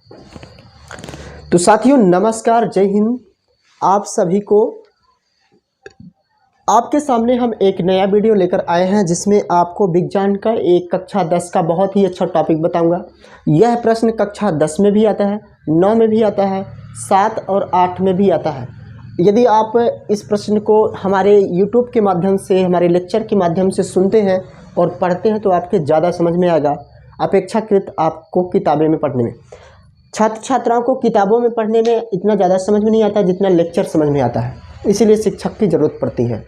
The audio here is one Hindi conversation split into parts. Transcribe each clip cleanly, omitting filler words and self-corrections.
तो साथियों नमस्कार, जय हिंद। आप सभी को आपके सामने हम एक नया वीडियो लेकर आए हैं जिसमें आपको विज्ञान का एक कक्षा 10 का बहुत ही अच्छा टॉपिक बताऊंगा। यह प्रश्न कक्षा 10 में भी आता है, 9 में भी आता है, 7 और 8 में भी आता है। यदि आप इस प्रश्न को हमारे YouTube के माध्यम से, हमारे लेक्चर के माध्यम से सुनते हैं और पढ़ते हैं तो आपके ज़्यादा समझ में आएगा अपेक्षाकृत आपको किताबें में पढ़ने में। छात्र छात्राओं को किताबों में पढ़ने में इतना ज़्यादा समझ में नहीं आता जितना लेक्चर समझ में आता है, इसीलिए शिक्षक की ज़रूरत पड़ती है।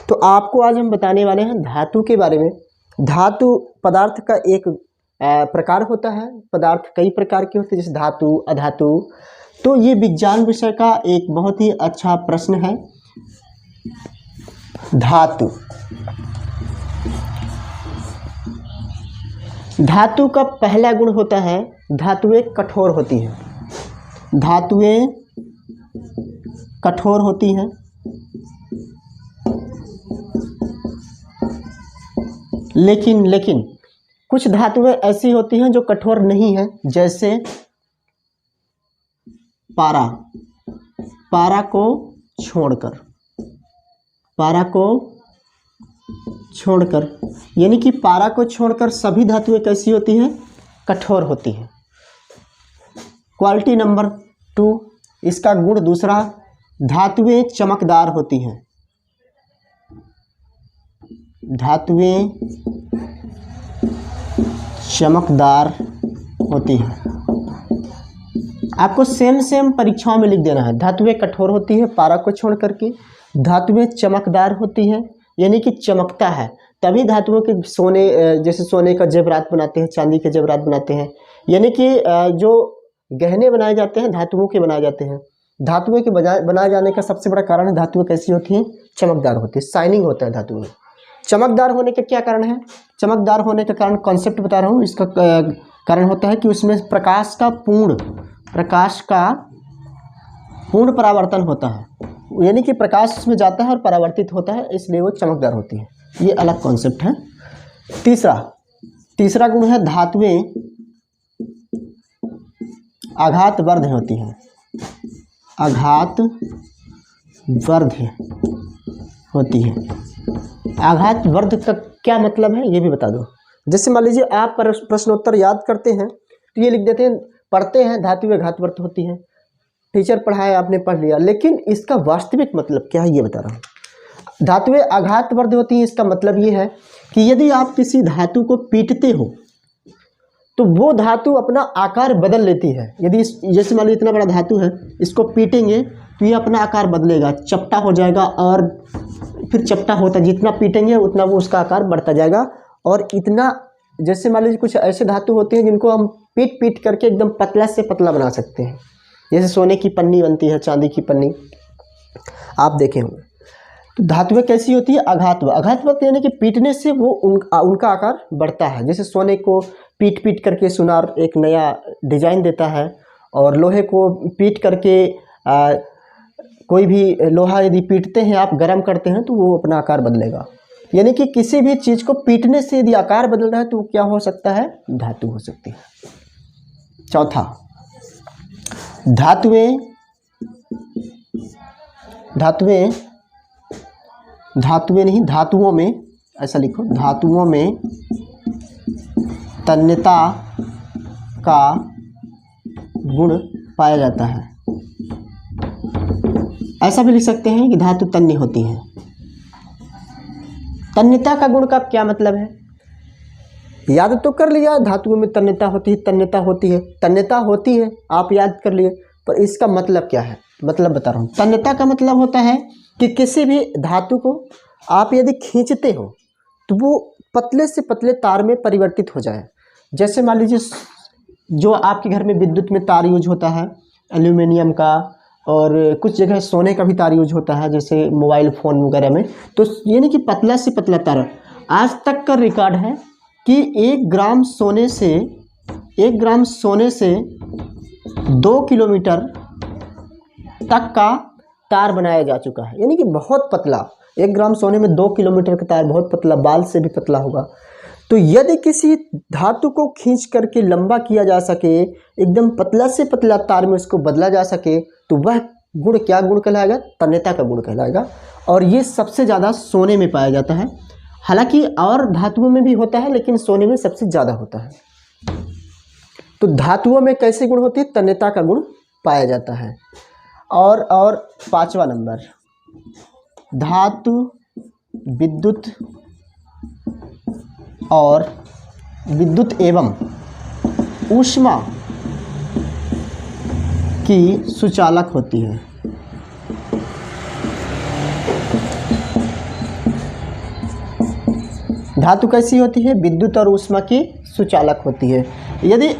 तो आपको आज हम बताने वाले हैं धातु के बारे में। धातु पदार्थ का एक प्रकार होता है। पदार्थ कई प्रकार के होते हैं, जैसे धातु, अधातु। तो ये विज्ञान विषय का एक बहुत ही अच्छा प्रश्न है। धातु, धातु का पहला गुण होता है धातुएं कठोर होती हैं। धातुएं कठोर होती हैं, लेकिन कुछ धातुएं ऐसी होती हैं जो कठोर नहीं हैं, जैसे पारा। पारा को छोड़कर यानी कि पारा को छोड़कर सभी धातुएं कैसी होती हैं? कठोर होती हैं। क्वालिटी नंबर 2, इसका गुण दूसरा, धातुएं चमकदार होती हैं। धातुएं चमकदार होती हैं। आपको सेम परीक्षाओं में लिख देना है। धातुएं कठोर होती है पारा को छोड़ करके, धातुएं चमकदार होती हैं यानी कि चमकता है, तभी धातुओं के सोने, जैसे सोने का जेवरात बनाते हैं, चांदी के जेवरात बनाते हैं, यानी कि जो गहने बनाए जाते हैं धातुओं के बनाए जाते हैं। धातुओं के बनाए जाने का सबसे बड़ा कारण है धातुएं कैसी होती हैं? चमकदार होती है, शाइनिंग होता है धातु में। चमकदार होने का क्या कारण है? चमकदार होने का कारण कॉन्सेप्ट बता रहा हूँ। इसका कारण होता है कि उसमें प्रकाश का पूर्ण परावर्तन होता है, यानी कि प्रकाश उसमें जाता है और परावर्तित होता है, इसलिए वो चमकदार होती है। ये अलग कॉन्सेप्ट है। तीसरा गुण है धातुएं आघातवर्ध होती हैं। आघातवर्ध होती है। आघातवर्ध का क्या मतलब है ये भी बता दो। जैसे मान लीजिए आप प्रश्नोत्तर याद करते हैं तो ये लिख देते हैं, पढ़ते हैं धातुएं आघातवर्ध होती हैं, टीचर पढ़ाया आपने पढ़ लिया, लेकिन इसका वास्तविक मतलब क्या है ये बता रहा हूँ। धातुएं आघातवर्ध होती हैं, इसका मतलब ये है कि यदि आप किसी धातु को पीटते हो तो वो धातु अपना आकार बदल लेती है। यदि जैसे मान लीजिए इतना बड़ा धातु है, इसको पीटेंगे तो ये अपना आकार बदलेगा, चपटा हो जाएगा, और फिर चपटा होता, जितना पीटेंगे उतना वो उसका आकार बढ़ता जाएगा। और इतना, जैसे मान लीजिए कुछ ऐसे धातु होते हैं जिनको हम पीट करके एकदम पतला से पतला बना सकते हैं, जैसे सोने की पन्नी बनती है, चांदी की पन्नी आप देखे होंगे। तो धातुएं कैसी होती है? आघातवर्ध यानी कि पीटने से वो उनका आकार बढ़ता है। जैसे सोने को पीट करके सुनार एक नया डिजाइन देता है, और लोहे को पीट करके कोई भी लोहा यदि पीटते हैं आप, गर्म करते हैं तो वो अपना आकार बदलेगा। यानी कि किसी भी चीज़ को पीटने से यदि आकार बदल रहा है तो क्या हो सकता है? धातु हो सकती है। चौथा, धातुओं में, ऐसा लिखो, धातुओं में तन्यता का गुण पाया जाता है। ऐसा भी लिख सकते हैं कि धातु तन्य होती है। तन्यता का गुण का क्या मतलब है? याद तो कर लिया, धातुओं में तन्यता होती है, आप याद कर लिए, पर इसका मतलब क्या है? मतलब बता रहा हूँ। तन्यता का मतलब होता है कि किसी भी धातु को आप यदि खींचते हो तो वो पतले से पतले तार में परिवर्तित हो जाए। जैसे मान लीजिए जो आपके घर में विद्युत में तार यूज होता है, एल्यूमिनियम का, और कुछ जगह सोने का भी तार यूज होता है, जैसे मोबाइल फ़ोन वगैरह में। तो यानी कि पतला से पतला तार। आज तक का रिकॉर्ड है कि 1 ग्राम सोने से 2 किलोमीटर तक का तार बनाया जा चुका है, यानी कि बहुत पतला। 1 ग्राम सोने में 2 किलोमीटर का तार बहुत पतला, बाल से भी पतला होगा। तो यदि किसी धातु को खींच करके लंबा किया जा सके, एकदम पतला से पतला तार में उसको बदला जा सके, तो वह गुण क्या गुण कहलाएगा? तन्यता का गुण कहलाएगा। और ये सबसे ज़्यादा सोने में पाया जाता है। हालांकि और धातुओं में भी होता है, लेकिन सोने में सबसे ज़्यादा होता है। तो धातुओं में कैसे गुण होती है? तन्यता का गुण पाया जाता है। और 5वां नंबर, धातु विद्युत और विद्युत एवं ऊष्मा की सुचालक होती है। धातु कैसी होती है? विद्युत और ऊष्मा की सुचालक होती है। यदि